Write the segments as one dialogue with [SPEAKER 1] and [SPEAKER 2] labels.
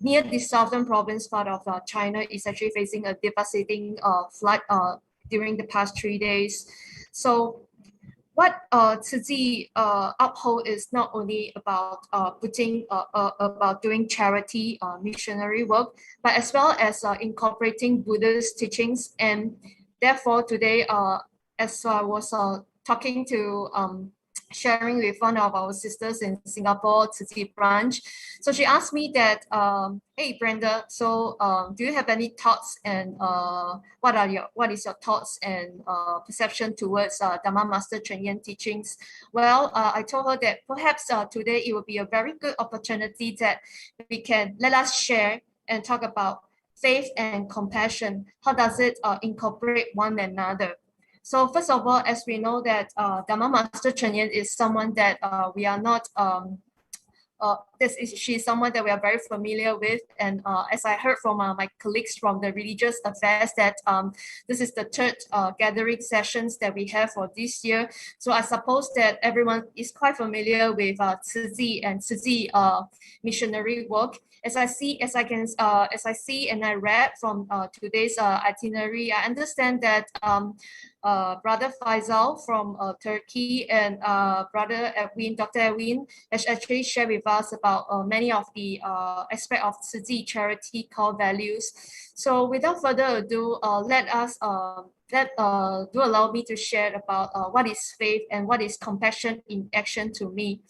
[SPEAKER 1] near the southern province part of China is actually facing a devastating flood during the past 3 days. So what Tzu Chi uphold is not only about about doing charity missionary work, but as well as incorporating Buddhist teachings. And therefore today, as I was talking to sharing with one of our sisters in Singapore, Tzu Chi branch. So she asked me that, hey Brenda, so do you have any thoughts and what is your thoughts and perception towards Dhamma Master Cheng Yen teachings? Well, I told her that perhaps today it will be a very good opportunity that let us share and talk about faith and compassion. How does it incorporate one another? So first of all, as we know that Dhamma Master Cheng Yen is someone that we are not, she's someone that we are very familiar with. And as I heard from my colleagues from the religious affairs that this is the third gathering sessions that we have for this year. So I suppose that everyone is quite familiar with Tzu Chi and Tzu Chi missionary work. As I see and I read from today's itinerary, I understand that Brother Faisal from Turkey and Brother Edwin, Dr. Edwin, has actually shared with us about many of the aspects of Tzu Chi charity core values. So without further ado, allow me to share about what is faith and what is compassion in action to me.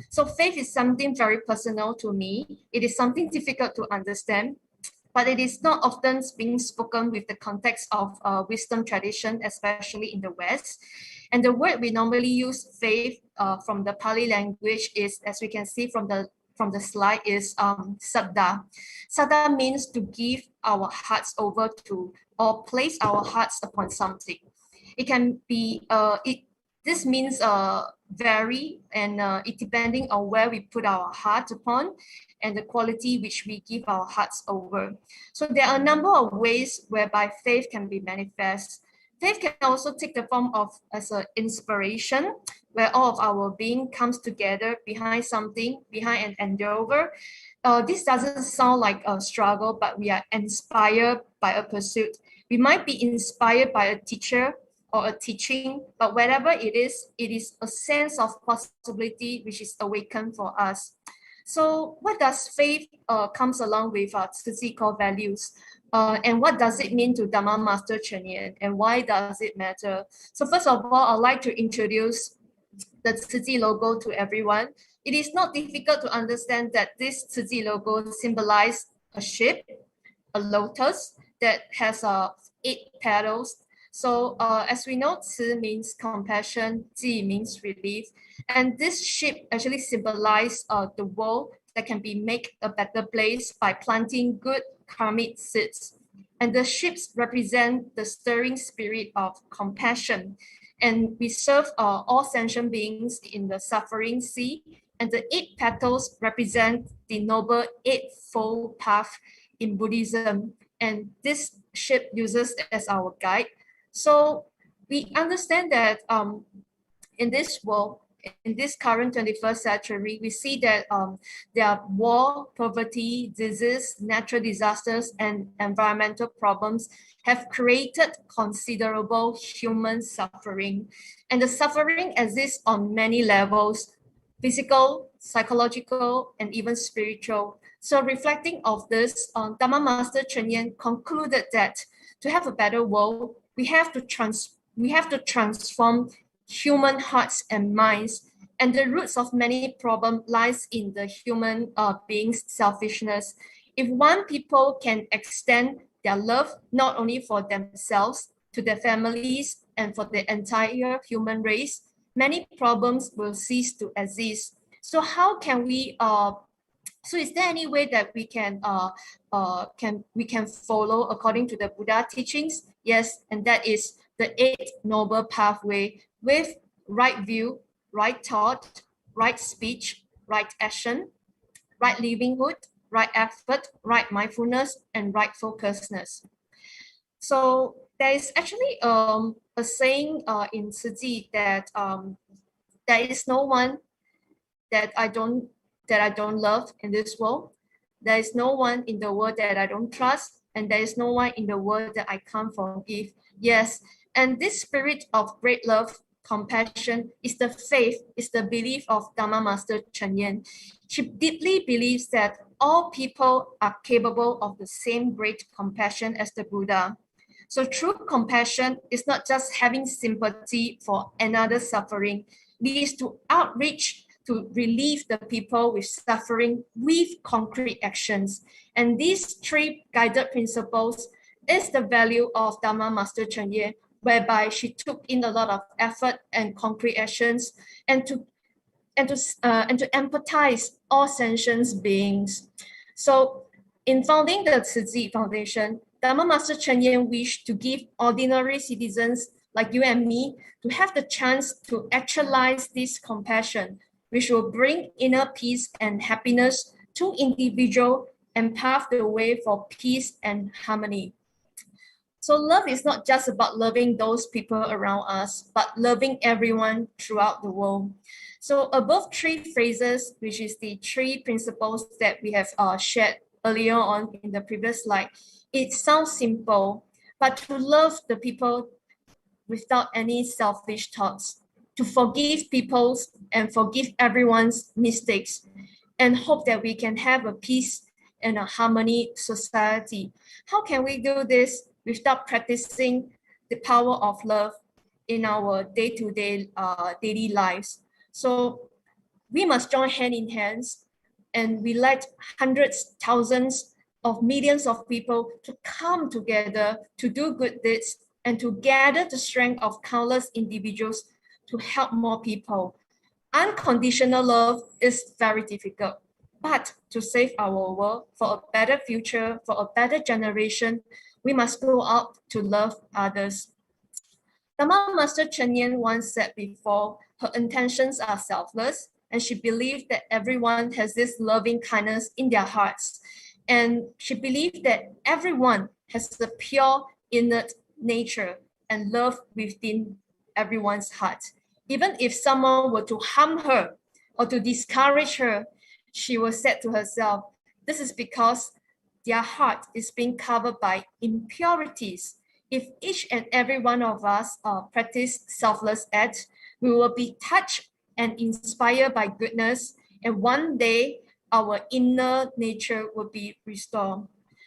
[SPEAKER 1] So faith is something very personal to me. It is something difficult to understand, but it is not often being spoken with the context of wisdom tradition, especially in the West. And the word we normally use, faith, from the Pali language is, as we can see from the slide, is saddha. Saddha means to give our hearts over to or place our hearts upon something. It can be this means vary and it depending on where we put our heart upon and the quality which we give our hearts over. So there are a number of ways whereby faith can be manifest. Faith can also take the form of as an inspiration, where all of our being comes together behind something, behind an endeavor. This doesn't sound like a struggle, but we are inspired by a pursuit. We might be inspired by a teacher or a teaching, but whatever it is a sense of possibility which is awakened for us. So what does faith comes along with Tzu Chi core values? And what does it mean to Dhamma Master Cheng Yen? And why does it matter? So first of all, I'd like to introduce the Tzu Chi logo to everyone. It is not difficult to understand that this Tzu Chi logo symbolizes a ship, a lotus that has 8 petals. So as we know, Tzu means compassion, Chi means relief. And this ship actually symbolizes the world that can be made a better place by planting good karmic seeds. And the ships represent the stirring spirit of compassion. And we serve all sentient beings in the suffering sea. And the 8 petals represent the noble eightfold path in Buddhism. And this ship uses as our guide. So we understand that in this world, in this current 21st century, we see that there are war, poverty, disease, natural disasters, and environmental problems have created considerable human suffering. And the suffering exists on many levels: physical, psychological, and even spiritual. So reflecting of this, Dhamma Master Cheng Yen concluded that to have a better world, we have to transform human hearts and minds, and the roots of many problems lies in the human being's selfishness. If one people can extend their love not only for themselves, to their families, and for the entire human race, many problems will cease to exist. So how can we so is there any way that we can follow according to the Buddha teachings? Yes, and that is the 8 noble pathway with right view, right thought, right speech, right action, right livelihood, right effort, right mindfulness, and right focusedness. So there is actually a saying in Tzu Chi that there is no one that I don't love in this world. There is no one in the world that I don't trust, and there is no one in the world that I can't forgive. Yes, and this spirit of great love, compassion is the faith, is the belief of Dharma Master Chen Yan. She deeply believes that all people are capable of the same great compassion as the Buddha. So true compassion is not just having sympathy for another's suffering, it is to outreach to relieve the people with suffering with concrete actions. And these three guided principles is the value of Dharma Master Chen Ye, whereby she took in a lot of effort and concrete actions and to empathize all sentient beings. So in founding the Tzu Chi Foundation, Dharma Master Chen Yan wished to give ordinary citizens like you and me to have the chance to actualize this compassion, which will bring inner peace and happiness to individuals and pave the way for peace and harmony. So love is not just about loving those people around us, but loving everyone throughout the world. So above three phrases, which is the three principles that we have shared earlier on in the previous slide, it sounds simple, but to love the people without any selfish thoughts, to forgive people and forgive everyone's mistakes, and hope that we can have a peace and a harmony society. How can we do this without practicing the power of love in our day-to-day daily lives? So we must join hand in hands, and we let hundreds, thousands of millions of people to come together to do good deeds and to gather the strength of countless individuals to help more people. Unconditional love is very difficult, but to save our world for a better future, for a better generation, we must go out to love others. Dharma Master Chen Yan once said before, her intentions are selfless, and she believed that everyone has this loving kindness in their hearts. And she believed that everyone has a pure, innate nature and love within everyone's heart. Even if someone were to harm her or to discourage her, she was said to herself, this is because their heart is being covered by impurities. If each and every one of us practice selfless acts, we will be touched and inspired by goodness, and one day our inner nature will be restored.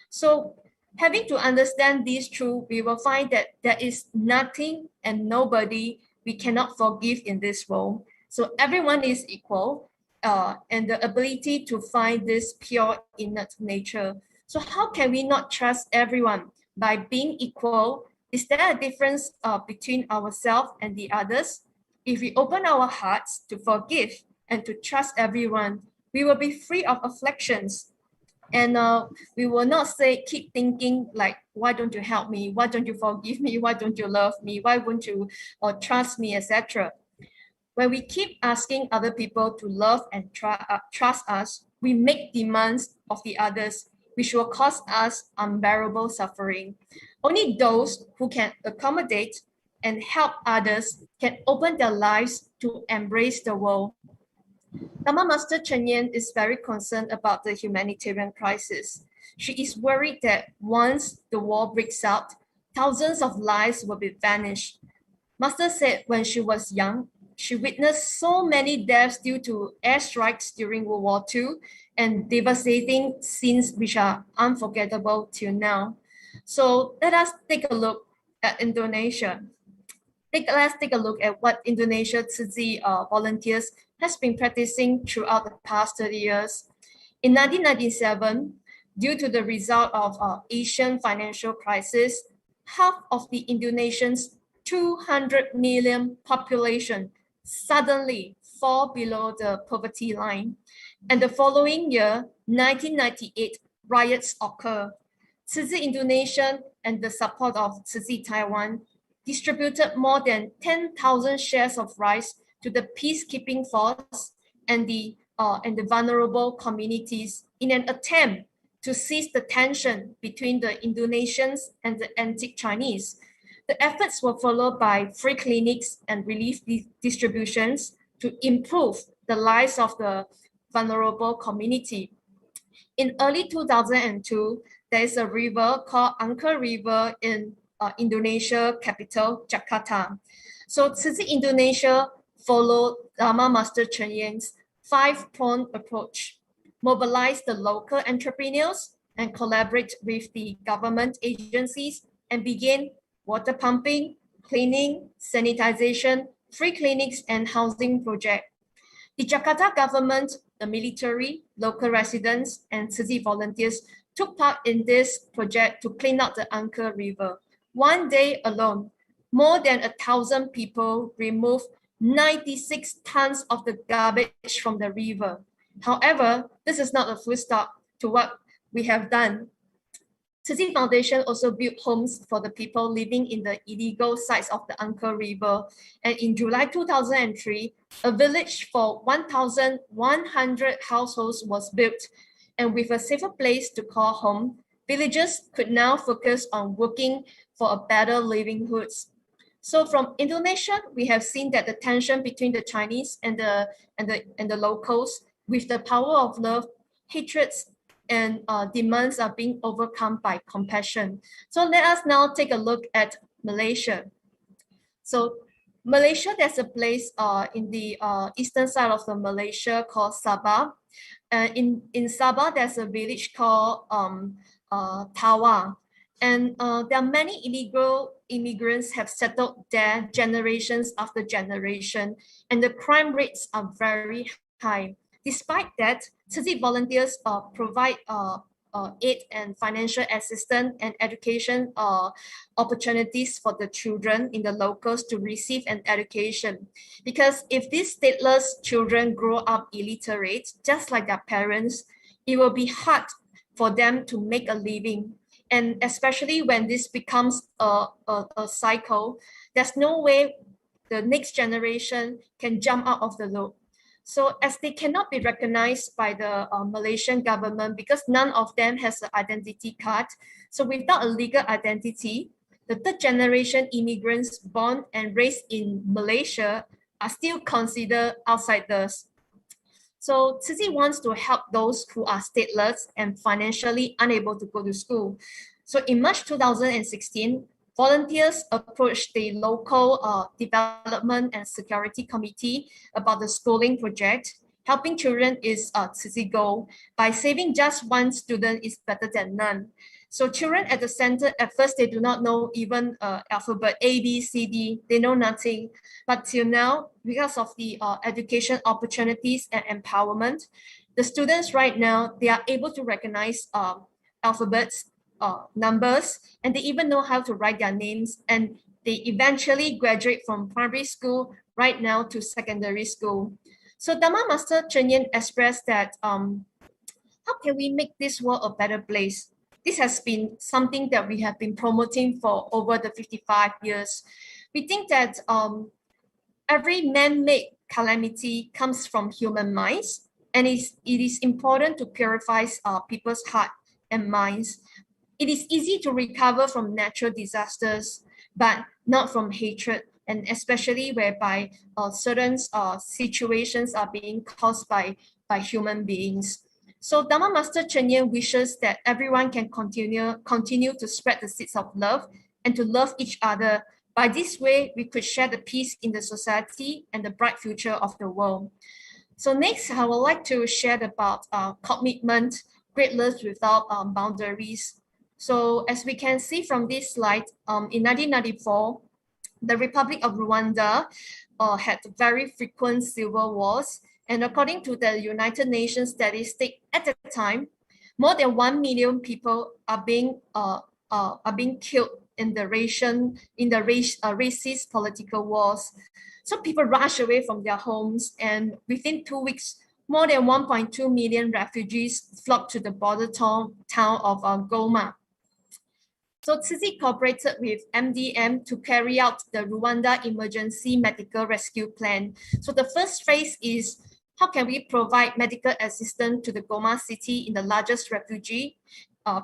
[SPEAKER 1] So having to understand this truth, we will find that there is nothing and nobody we cannot forgive in this world. So everyone is equal, and the ability to find this pure innate nature. So how can we not trust everyone? By being equal, is there a difference between ourselves and the others? If we open our hearts to forgive and to trust everyone, we will be free of afflictions. And we will not keep thinking like, why don't you help me? Why don't you forgive me? Why don't you love me? Why won't you trust me, etc. When we keep asking other people to love and trust us, we make demands of the others, which will cause us unbearable suffering. Only those who can accommodate and help others can open their lives to embrace the world. Dharma Master Chen Yan is very concerned about the humanitarian crisis. She is worried that once the war breaks out, thousands of lives will be vanished. Master said when she was young, she witnessed so many deaths due to airstrikes during World War II and devastating scenes which are unforgettable till now. So let us take a look at Indonesia. Let's take a look at what Indonesia Tzu Chi volunteers has been practicing throughout the past 30 years. In 1997, due to the result of Asian financial crisis, half of the Indonesians' 200 million population suddenly fall below the poverty line. And the following year, 1998, riots occur. Tzu Chi Indonesia and the support of Tzu Chi Taiwan distributed more than 10,000 shares of rice to the peacekeeping force and the vulnerable communities in an attempt to cease the tension between the Indonesians and the ethnic Chinese. The efforts were followed by free clinics and relief distributions to improve the lives of the vulnerable community. In early 2002, there is a river called Angker River in Indonesia capital, Jakarta. So Tzu Indonesia followed Dharma Master Chen Yang's 5-pronged approach, mobilize the local entrepreneurs and collaborate with the government agencies and begin water pumping, cleaning, sanitization, free clinics and housing project. The Jakarta government, the military, local residents, and Tzu volunteers took part in this project to clean up the Angker River. One day alone, more than 1,000 people removed 96 tons of the garbage from the river. However, this is not a full stop to what we have done. Tzu Foundation also built homes for the people living in the illegal sites of the Angker River. And in July 2003, a village for 1,100 households was built. And with a safer place to call home, villagers could now focus on working for a better livelihoods. So from Indonesia, we have seen that the tension between the Chinese and the locals, with the power of love, hatreds, and demands are being overcome by compassion. So let us now take a look at Malaysia. So Malaysia, there's a place in the eastern side of the Malaysia called Sabah. In Sabah, there's a village called Tawa. And there are many illegal immigrants have settled there generations after generation, and the crime rates are very high. Despite that, Tzu volunteers provide aid and financial assistance and education opportunities for the children in the locals to receive an education. Because if these stateless children grow up illiterate, just like their parents, it will be hard for them to make a living. And especially when this becomes a cycle, there's no way the next generation can jump out of the loop. So as they cannot be recognized by the Malaysian government because none of them has an identity card. So without a legal identity, the third generation immigrants born and raised in Malaysia are still considered outsiders. So Tzu wants to help those who are stateless and financially unable to go to school. So in March 2016, volunteers approached the local development and security committee about the schooling project. Helping children is Tzu goal. By saving just one student is better than none. So children at the center, at first, they do not know even alphabet A, B, C, D. They know nothing. But till now, because of the education opportunities and empowerment, the students right now, they are able to recognize alphabets, numbers, and they even know how to write their names. And they eventually graduate from primary school right now to secondary school. So Dharma Master Chen Yan expressed that how can we make this world a better place? This has been something that we have been promoting for over the 55 years. We think that every man-made calamity comes from human minds, and it is important to purify people's heart and minds. It is easy to recover from natural disasters, but not from hatred, and especially whereby certain situations are being caused by human beings. So Dharma Master Chen Yan wishes that everyone can continue to spread the seeds of love and to love each other. By this way, we could share the peace in the society and the bright future of the world. So next, I would like to share about commitment, great love without boundaries. So as we can see from this slide, in 1994, the Republic of Rwanda had very frequent civil wars. And according to the United Nations statistic at the time, more than 1 million people are being killed in the racist political wars. So people rush away from their homes, and within 2 weeks, more than 1.2 million refugees flocked to the border town of Goma. So Tzu cooperated with MDM to carry out the Rwanda Emergency Medical Rescue Plan. So the first phase is how can we provide medical assistance to the Goma city in the largest refugee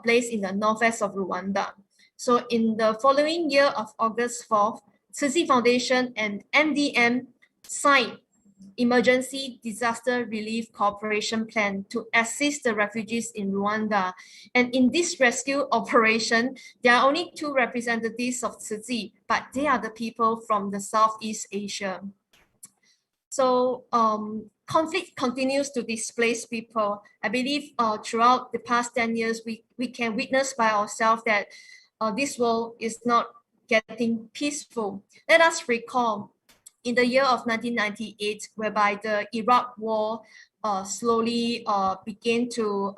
[SPEAKER 1] place in the northwest of Rwanda. So in the following year of August 4th, Tzu Foundation and MDM signed emergency disaster relief cooperation plan to assist the refugees in Rwanda. And in this rescue operation, there are only 2 representatives of Tzu Chi, but they are the people from the Southeast Asia. So conflict continues to displace people. I believe throughout the past 10 years, we can witness by ourselves that this world is not getting peaceful. Let us recall in the year of 1998, whereby the Iraq War slowly began to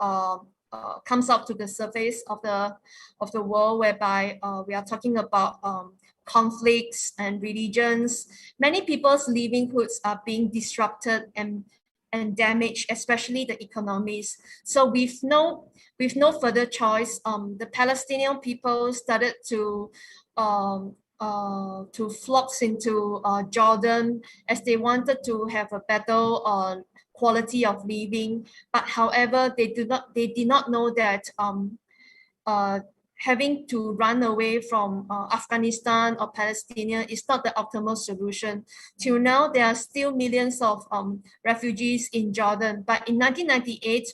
[SPEAKER 1] comes up to the surface of the world, whereby we are talking about conflicts and religions. Many people's livelihoods are being disrupted and damaged, especially the economies. So with no further choice, the Palestinian people started to flocks into Jordan, as they wanted to have a better quality of living. But however, they did not know that having to run away from Afghanistan or Palestine is not the optimal solution. Till now, there are still millions of refugees in Jordan. But in 1998,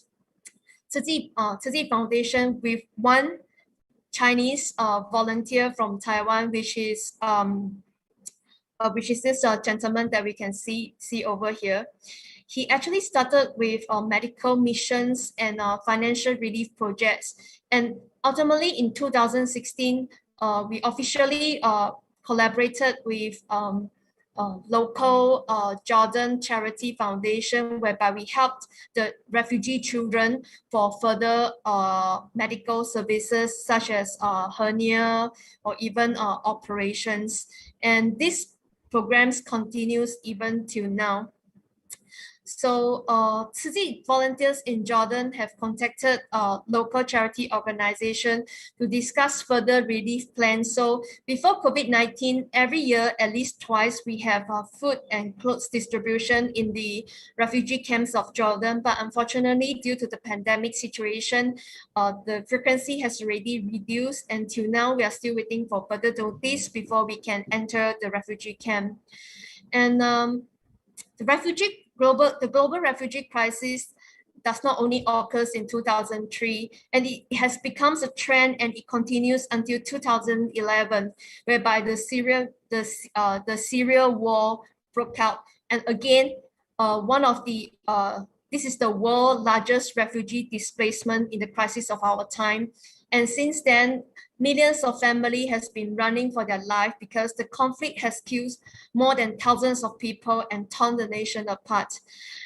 [SPEAKER 1] Tzu Chi Foundation, with one Chinese volunteer from Taiwan, which is this gentleman that we can see over here. He actually started with medical missions and financial relief projects. And ultimately in 2016, we officially collaborated with local Jordan Charity Foundation, whereby we helped the refugee children for further medical services such as hernia or even operations. And this programs continues even till now. So Tzu Chi volunteers in Jordan have contacted local charity organization to discuss further relief plans. So before COVID-19, every year, at least twice, we have food and clothes distribution in the refugee camps of Jordan. But unfortunately, due to the pandemic situation, the frequency has already reduced. Until now, we are still waiting for further notice before we can enter the refugee camp. And the global refugee crisis does not only occurs in 2003, and it has become a trend, and it continues until 2011, whereby the Syria war broke out. And again, this is the world's largest refugee displacement in the crisis of our time. And since then, millions of families has been running for their life because the conflict has killed more than thousands of people and torn the nation apart.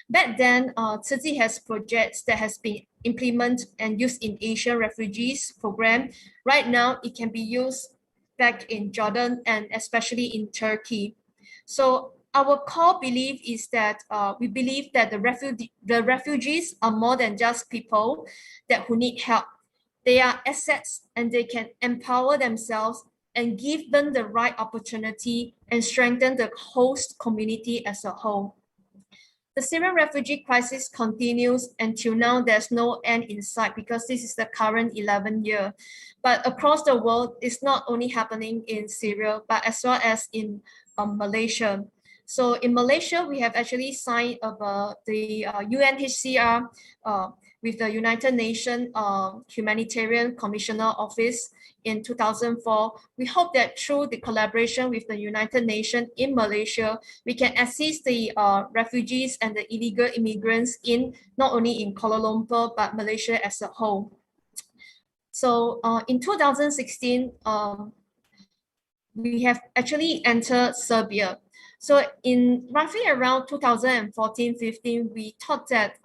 [SPEAKER 1] Back then, Tzu Chi has projects that has been implemented and used in Asian refugees program. Right now, it can be used back in Jordan and especially in Turkey. So our core belief is that we believe that the refugees are more than just people who need help. They are assets, and they can empower themselves and give them the right opportunity and strengthen the host community as a whole. The Syrian refugee crisis continues until now. There's no end in sight because this is the current 11th year. But across the world, it's not only happening in Syria, but as well as in Malaysia. So in Malaysia, we have actually signed the UNHCR with the United Nations Humanitarian Commissioner Office in 2004. We hope that through the collaboration with the United Nations in Malaysia, we can assist the refugees and the illegal immigrants in not only in Kuala Lumpur, but Malaysia as a whole. So in 2016, we have actually entered Serbia. So in roughly around 2014-15, we thought that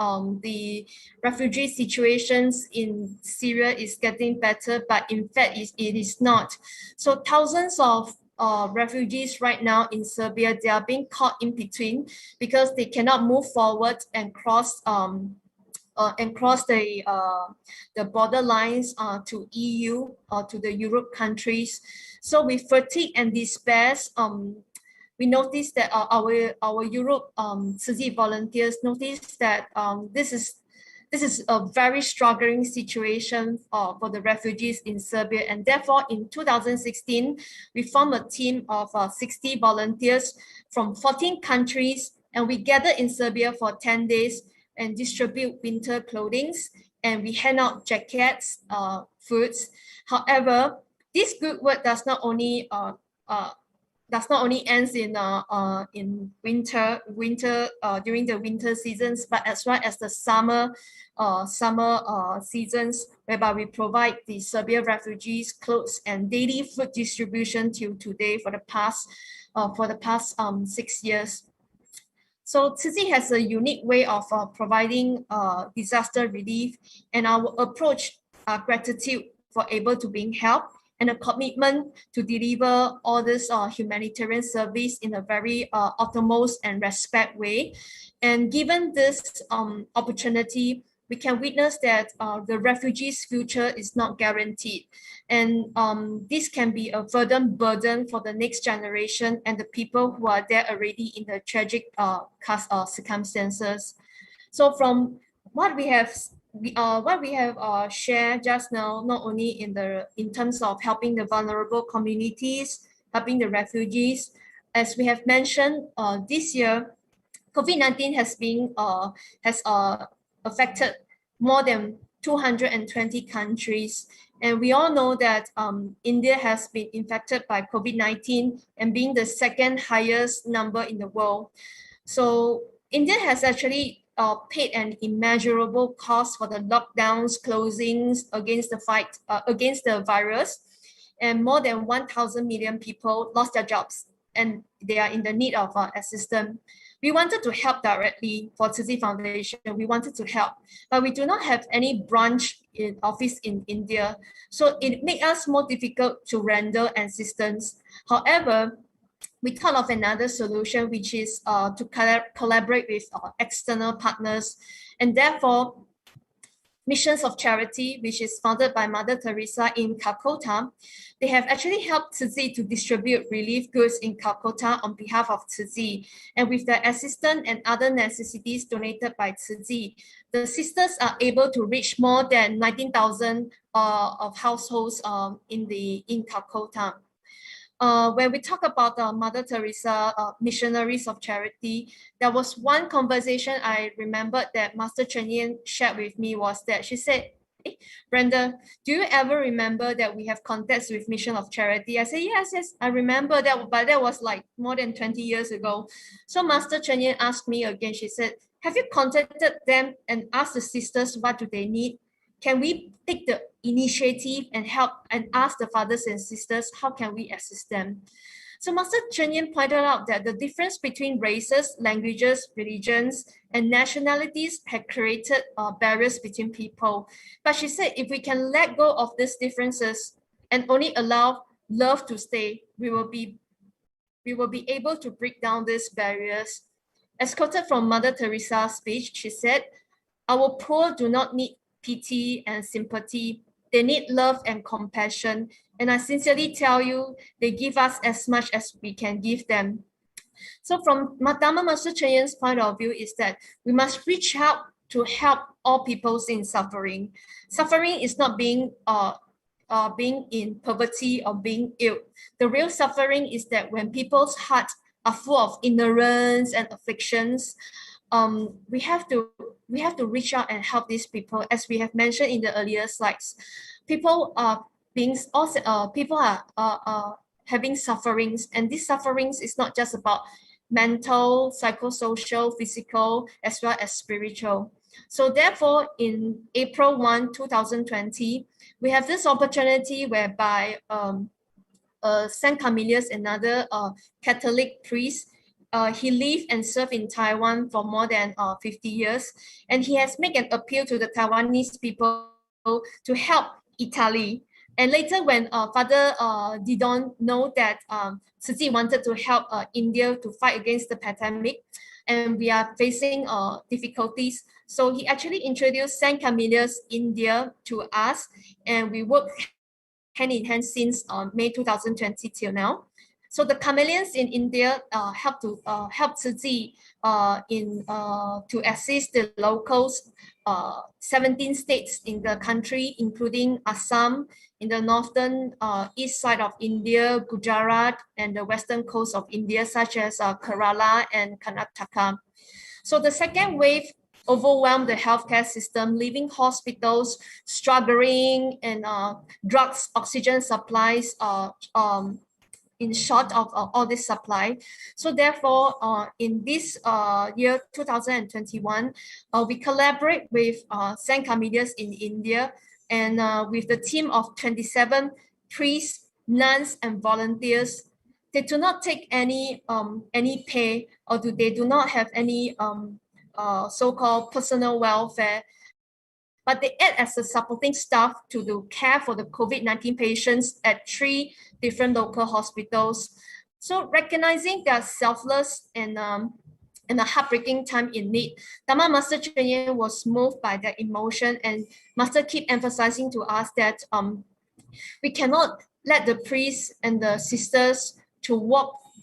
[SPEAKER 1] the refugee situations in Syria is getting better, but in fact it is not. So thousands of refugees right now in Serbia, they are being caught in between because they cannot move forward and cross the border lines to EU or to the Europe countries. So with fatigue and despair, we noticed that our Europe Tzu Chi volunteers noticed that this is a very struggling situation for the refugees in Serbia, and therefore in 2016 we formed a team of 60 volunteers from 14 countries And we gather in Serbia for 10 days and distribute winter clothing, and we hand out jackets, foods. However, this good work does not only ends in winter during the winter seasons, but as well as the summer seasons, whereby we provide the Serbian refugees clothes and daily food distribution till today for the past 6 years. So Tzu Chi has a unique way of providing disaster relief, and our approach, gratitude for able to being helped, and a commitment to deliver all this humanitarian service in a very utmost and respect way. And given this opportunity, we can witness that the refugees' future is not guaranteed. And this can be a further burden for the next generation and the people who are there already in the tragic circumstances. So from what we have shared just now, not only in terms of helping the vulnerable communities, helping the refugees, as we have mentioned, this year, COVID-19 has affected more than 220 countries. And we all know that India has been infected by COVID-19 and being the second highest number in the world. So India has actually paid an immeasurable cost for the lockdowns, closings against the virus, and more than 1,000 million people lost their jobs, and they are in the need of assistance. We wanted to help directly for Tzu Chi Foundation. We wanted to help, but we do not have any branch in office in India. So it made us more difficult to render assistance. However, we thought of another solution, which is to collaborate with external partners. And therefore, Missions of Charity, which is founded by Mother Teresa in Calcutta, they have actually helped Tzu Chi to distribute relief goods in Calcutta on behalf of Tzu Chi. And with the assistance and other necessities donated by Tzu Chi, the sisters are able to reach more than 19,000 of households in Calcutta. When we talk about Mother Teresa missionaries of charity, there was one conversation I remembered that Master Chen Yen shared with me, was that she said, "Hey, Brenda, do you ever remember that we have contacts with Mission of Charity?" I said, yes, I remember that, but that was like more than 20 years ago. So Master Chen Yen asked me again, she said, "Have you contacted them and asked the sisters what do they need? Can we take the initiative and help and ask the fathers and sisters, how can we assist them?" So Master Chen Yen pointed out that the difference between races, languages, religions, and nationalities had created barriers between people. But she said, if we can let go of these differences and only allow love to stay, we will be able to break down these barriers. As quoted from Mother Teresa's speech, she said, "Our poor do not need pity and sympathy. They need love and compassion. And I sincerely tell you, they give us as much as we can give them." So from Dharma Master Chen Yen's point of view is that we must reach out to help all people in suffering. Suffering is not being in poverty or being ill. The real suffering is that when people's hearts are full of ignorance and afflictions, we have to reach out and help these people. As we have mentioned in the earlier slides, people are having sufferings, and these sufferings is not just about mental, psychosocial, physical, as well as spiritual. So therefore, in April 1, 2020, we have this opportunity whereby Saint Camillus, another Catholic priest, he lived and served in Taiwan for more than 50 years, and he has made an appeal to the Taiwanese people to help Italy. And later, when Father Didon know that Tzu Chi wanted to help India to fight against the pandemic, and we are facing difficulties, so he actually introduced Saint Camillus India to us, and we work hand in hand since May 2020 till now. So the chameleons in India help Tzu Chi to assist the locals, 17 states in the country, including Assam, in the northern east side of India, Gujarat, and the western coast of India, such as Kerala and Karnataka. So the second wave overwhelmed the healthcare system, leaving hospitals struggling and drugs, oxygen supplies in short of all this supply. So therefore, in this year 2021, we collaborate with St. Camillus in India, and with the team of 27 priests, nuns, and volunteers. They do not take any pay, or they do not have any so-called personal welfare, but they act as a supporting staff to do care for the COVID-19 patients at 3 different local hospitals. So recognizing their selfless and a heartbreaking time in need, Dhamma Master Chuen Yin was moved by their emotion, and Master keep emphasizing to us that we cannot let the priests and the sisters to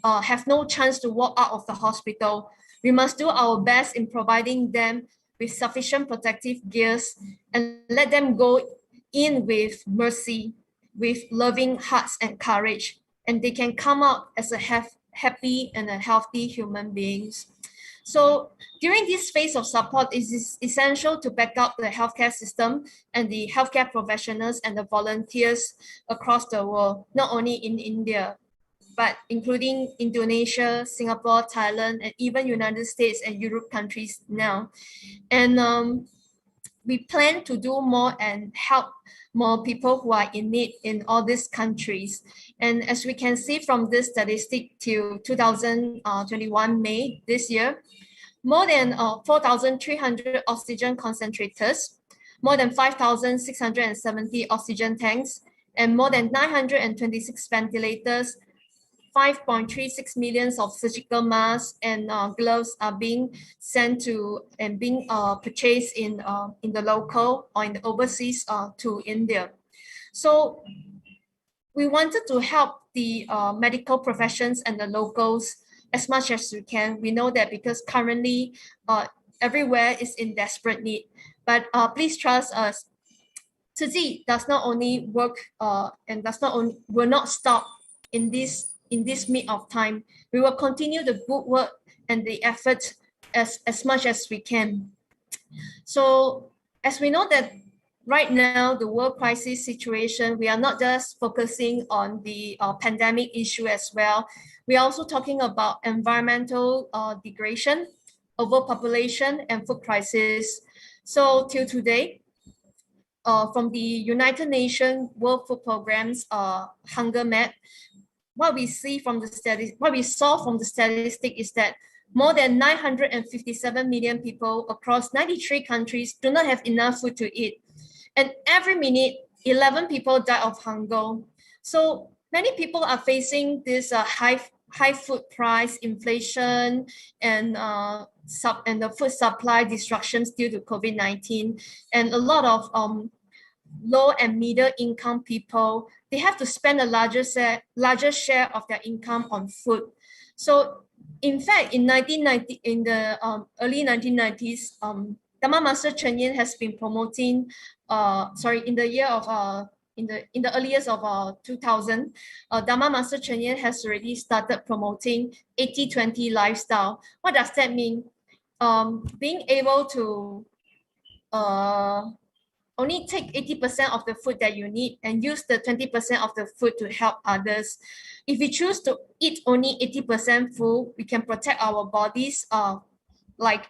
[SPEAKER 1] have no chance to walk out of the hospital. We must do our best in providing them with sufficient protective gears and let them go in with mercy, with loving hearts and courage, and they can come out as a happy and a healthy human beings. So during this phase of support, it is essential to back up the healthcare system and the healthcare professionals and the volunteers across the world, not only in India, but including Indonesia, Singapore, Thailand, and even United States and Europe countries now. And we plan to do more and help more people who are in need in all these countries. And as we can see from this statistic till 2021 May this year, more than 4,300 oxygen concentrators, more than 5,670 oxygen tanks, and more than 926 ventilators, 5.36 million of surgical masks and gloves are being sent to and being purchased in the local or in the overseas to India. So we wanted to help the medical professions and the locals as much as we can. We know that because currently everywhere is in desperate need, but please trust us. Tzu Chi does not only work and will not stop in this mid of time. We will continue the good work and the effort as much as we can. So as we know that right now, the world crisis situation, we are not just focusing on the pandemic issue as well. We are also talking about environmental degradation, overpopulation, and food crisis. So till today, from the United Nations World Food Programme's hunger map, what we saw from the statistic is that more than 957 million people across 93 countries do not have enough food to eat. And every minute, 11 people die of hunger. So many people are facing this high food price, inflation, and the food supply disruptions due to COVID-19. And a lot of low and middle income people, they have to spend a larger share of their income on food. So in fact, in the early 1990s, Dhamma Master Chuen Yin has been promoting, in the early years of 2000, Dhamma Master Chuen Yin has already started promoting 80-20 lifestyle. What does that mean? Being able to only take 80% of the food that you need and use the 20% of the food to help others. If we choose to eat only 80% food, we can protect our bodies, like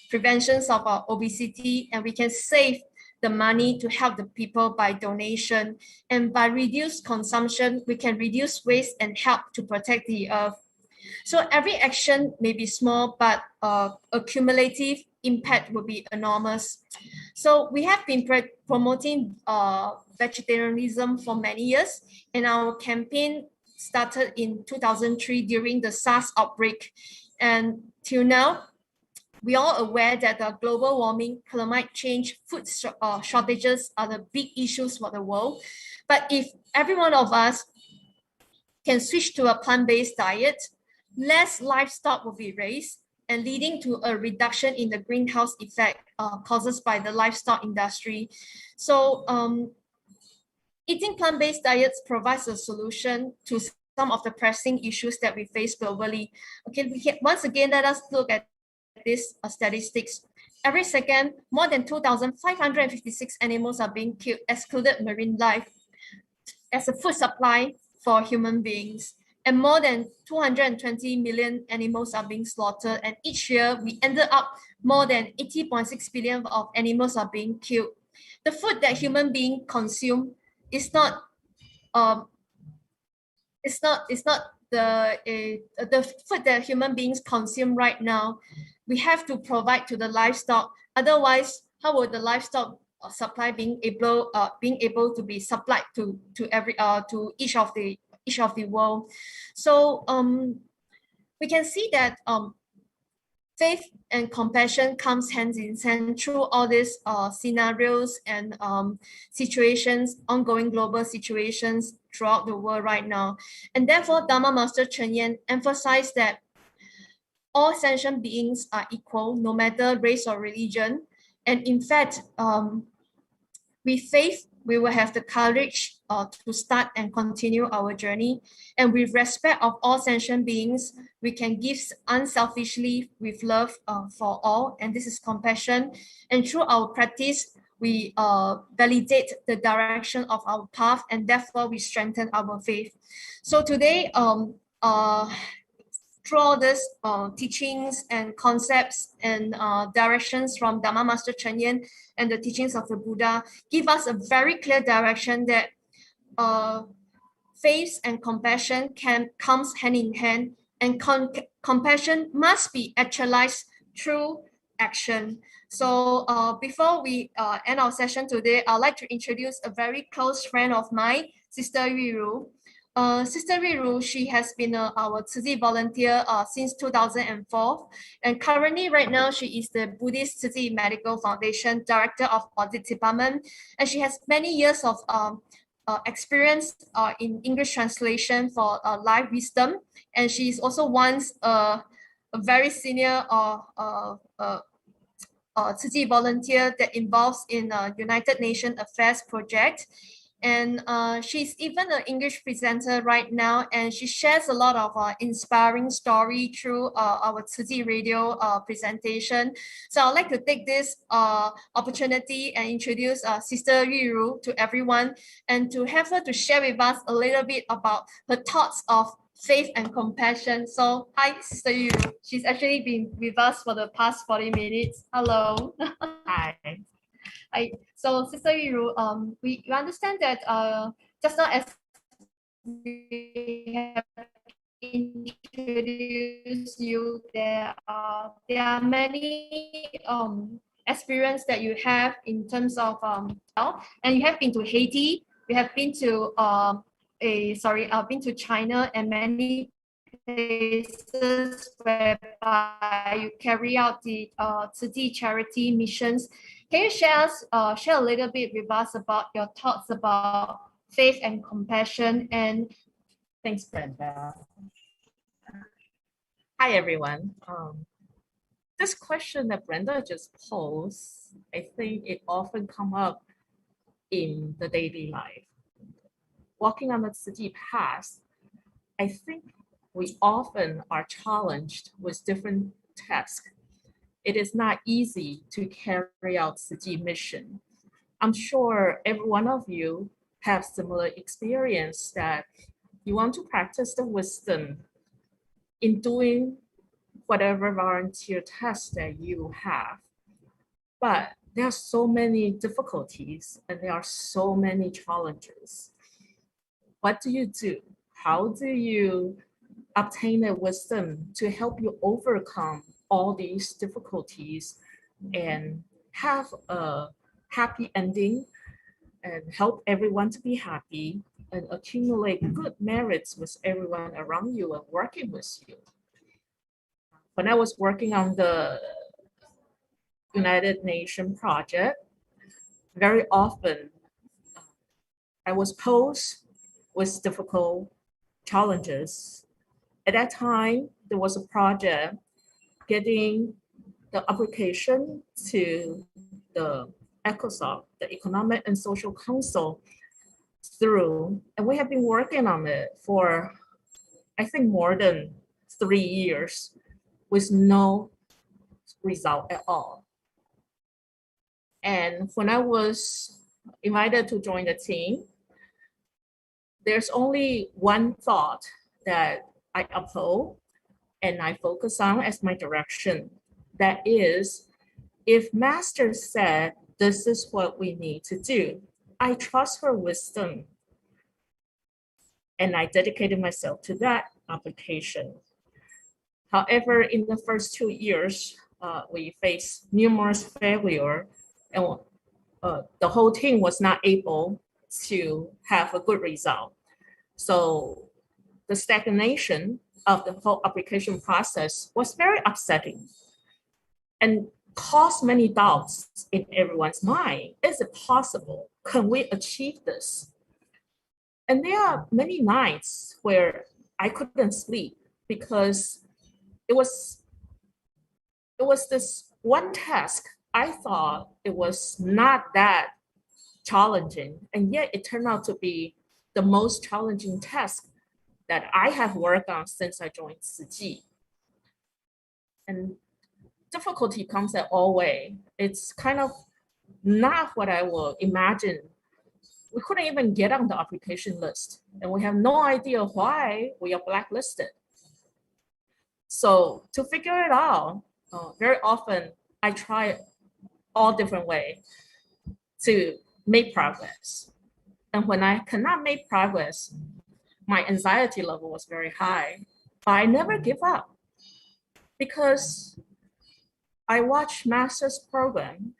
[SPEAKER 1] preventions of obesity, and we can save the money to help the people by donation. And by reduced consumption, we can reduce waste and help to protect the earth. So every action may be small, but a cumulative impact will be enormous. So we have been promoting vegetarianism for many years, and our campaign started in 2003 during the SARS outbreak. And till now, we are aware that the global warming, climate change, food shortages are the big issues for the world. But if every one of us can switch to a plant-based diet, less livestock will be raised, and leading to a reduction in the greenhouse effect caused by the livestock industry. So eating plant-based diets provides a solution to some of the pressing issues that we face globally. Okay, once again, let us look at these statistics. Every second, more than 2,556 animals are being killed, excluded marine life, as a food supply for human beings. And more than 220 million animals are being slaughtered. And each year, we ended up more than 80.6 billion of animals are being killed. The food that human beings consume is not the food that human beings consume right now. We have to provide to the livestock. Otherwise, how will the livestock supply being able to be supplied to each of the world? So we can see that faith and compassion comes hand in hand through all these scenarios and situations, ongoing global situations throughout the world right now. And therefore, Dharma Master Chen Yan emphasized that all sentient beings are equal, no matter race or religion. And in fact, with faith, we will have the courage to start and continue our journey. And with respect of all sentient beings, we can give unselfishly with love for all. And this is compassion. And through our practice, we validate the direction of our path, and therefore we strengthen our faith. So today, through all these teachings and concepts and directions from Dharma Master Chen Yan and the teachings of the Buddha, give us a very clear direction that faith and compassion comes hand in hand, and compassion must be actualized through action. So before we end our session today, I'd like to introduce a very close friend of mine, Sister Yuru. Sister Yuru, she has been our Tzu Chi volunteer since 2004. And currently, right now, she is the Buddhist Tzu Chi Medical Foundation Director of Audit Department. And she has many years of experience in English translation for life wisdom. And she is also once a very senior Tzu Chi volunteer that involves in United Nations Affairs project. And she's even an English presenter right now, and she shares a lot of inspiring story through our Tzu Chi radio presentation. So I'd like to take this opportunity and introduce Sister Yuru to everyone, and to have her to share with us a little bit about her thoughts of faith and compassion. So hi, Sister Yuru. She's actually been with us for the past 40 minutes. Hello.
[SPEAKER 2] Hi.
[SPEAKER 1] So Sister Yuru, we understand that just now as we have introduced you, there are many experience that you have in terms of and you have been to Haiti, you have been to been to China and many places whereby you carry out the Tzu Chi charity missions. Can you share a little bit with us about your thoughts about faith and compassion? And
[SPEAKER 2] thanks, Brenda. Hi, everyone. This question that Brenda just posed, I think it often comes up in the daily life. Walking on the Tzu Chi path, I think we often are challenged with different tasks. It is not easy to carry out Tzu Chi mission. I'm sure every one of you have similar experience that you want to practice the wisdom in doing whatever volunteer task that you have. But there are so many difficulties and there are so many challenges. What do you do? How do you obtain the wisdom to help you overcome all these difficulties and have a happy ending and help everyone to be happy and accumulate good merits with everyone around you and working with you? When I was working on the United Nations project, very often I was posed with difficult challenges. At that time, there was a project getting the application to the ECOSOC, the Economic and Social Council, through, and we have been working on it for, I think, more than 3 years with no result at all. And when I was invited to join the team, there's only one thought that I uphold and I focus on as my direction. That is, if Master said this is what we need to do, I trust her wisdom. And I dedicated myself to that application. However, in the first 2 years, we faced numerous failure, and the whole team was not able to have a good result. So the stagnation of the whole application process was very upsetting and caused many doubts in everyone's mind. Is it possible? Can we achieve this? And there are many nights where I couldn't sleep because it was this one task. I thought it was not that challenging, and yet it turned out to be the most challenging task that I have worked on since I joined Tzu Chi. And difficulty comes at all way. It's kind of not what I will imagine. We couldn't even get on the application list, and we have no idea why we are blacklisted. So to figure it out, very often I try all different ways to make progress. And when I cannot make progress, my anxiety level was very high, but I never give up because I watch Master's program,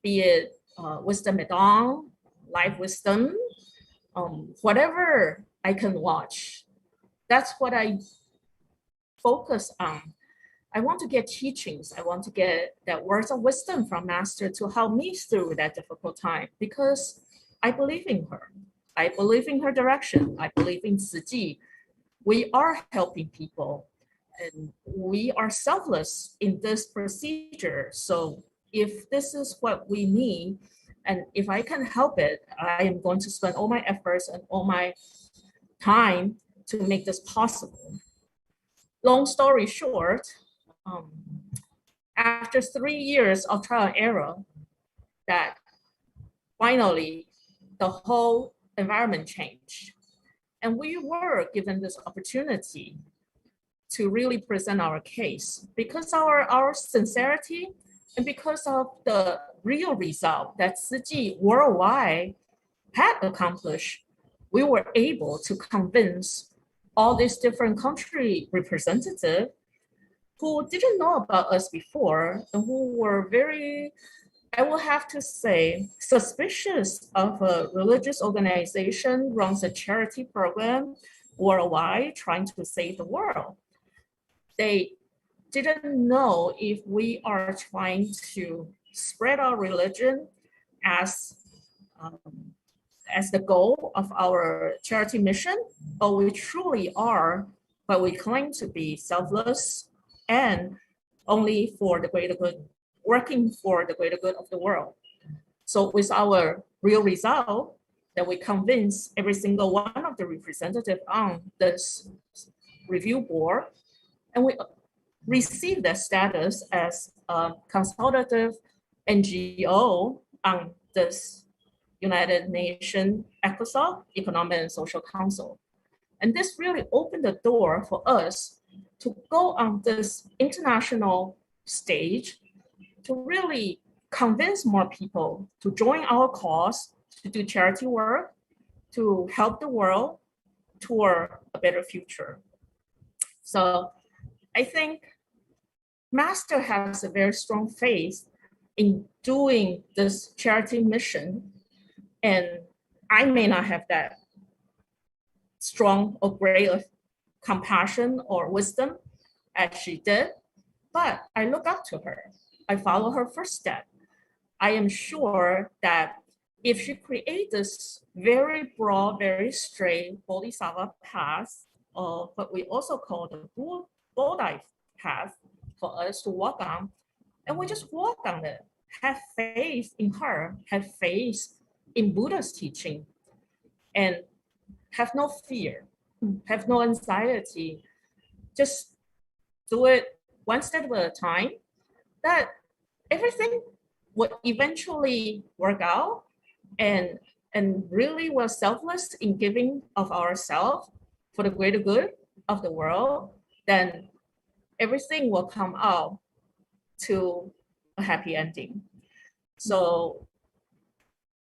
[SPEAKER 2] be it Wisdom at Dawn, Life Wisdom, whatever I can watch. That's what I focus on. I want to get teachings. I want to get that words of wisdom from Master to help me through that difficult time because I believe in her. I believe in her direction. I believe in Tzu Chi. We are helping people and we are selfless in this procedure. So if this is what we need, and if I can help it, I am going to spend all my efforts and all my time to make this possible. Long story short, after 3 years of trial and error, that finally the whole environment changed. And we were given this opportunity to really present our case because our sincerity and because of the real result that Tzu Chi worldwide had accomplished, we were able to convince all these different country representatives who didn't know about us before and who were very, I will have to say, suspicious of a religious organization runs a charity program worldwide trying to save the world. They didn't know if we are trying to spread our religion as the goal of our charity mission, or we truly are, but we claim to be selfless and only for the greater good, working for the greater good of the world. So with our real result, that we convince every single one of the representatives on this review board, and we receive that status as a consultative NGO on this United Nations ECOSOC, Economic and Social Council. And this really opened the door for us to go on this international stage to really convince more people to join our cause, to do charity work, to help the world toward a better future. So I think Master has a very strong faith in doing this charity mission, and I may not have that strong or great of compassion or wisdom as she did, but I look up to her. I follow her first step. I am sure that if she create this very broad, very straight bodhisattva path, or what we also call the Bodhi path for us to walk on, and we just walk on it, have faith in her, have faith in Buddha's teaching, and have no fear, have no anxiety, just do it one step at a time, that everything would eventually work out, and really we're selfless in giving of ourselves for the greater good of the world, then everything will come out to a happy ending. So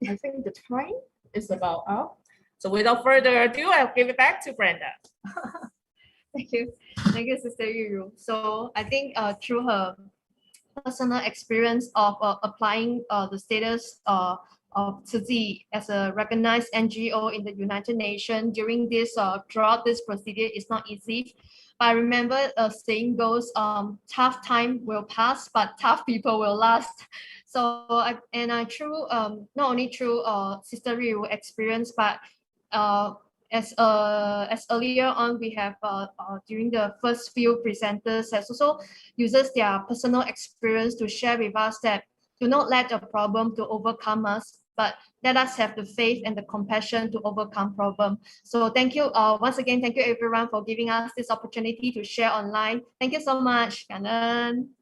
[SPEAKER 2] I think the time is about up. So without further ado, I'll give it back to Branda.
[SPEAKER 1] Thank you. Thank you, Sister Yu. So I think through her personal experience of applying the status of Tzu Chi as a recognized NGO in the United Nations during this throughout this procedure is not easy. But I remember saying goes, tough time will pass, but tough people will last. So I through not only through Sister Yu experience, but as earlier on we have during the first few presenters has also uses their personal experience to share with us that do not let a problem to overcome us, but let us have the faith and the compassion to overcome problem. So thank you once again, thank you everyone for giving us this opportunity to share online. Thank you so much. 感恩。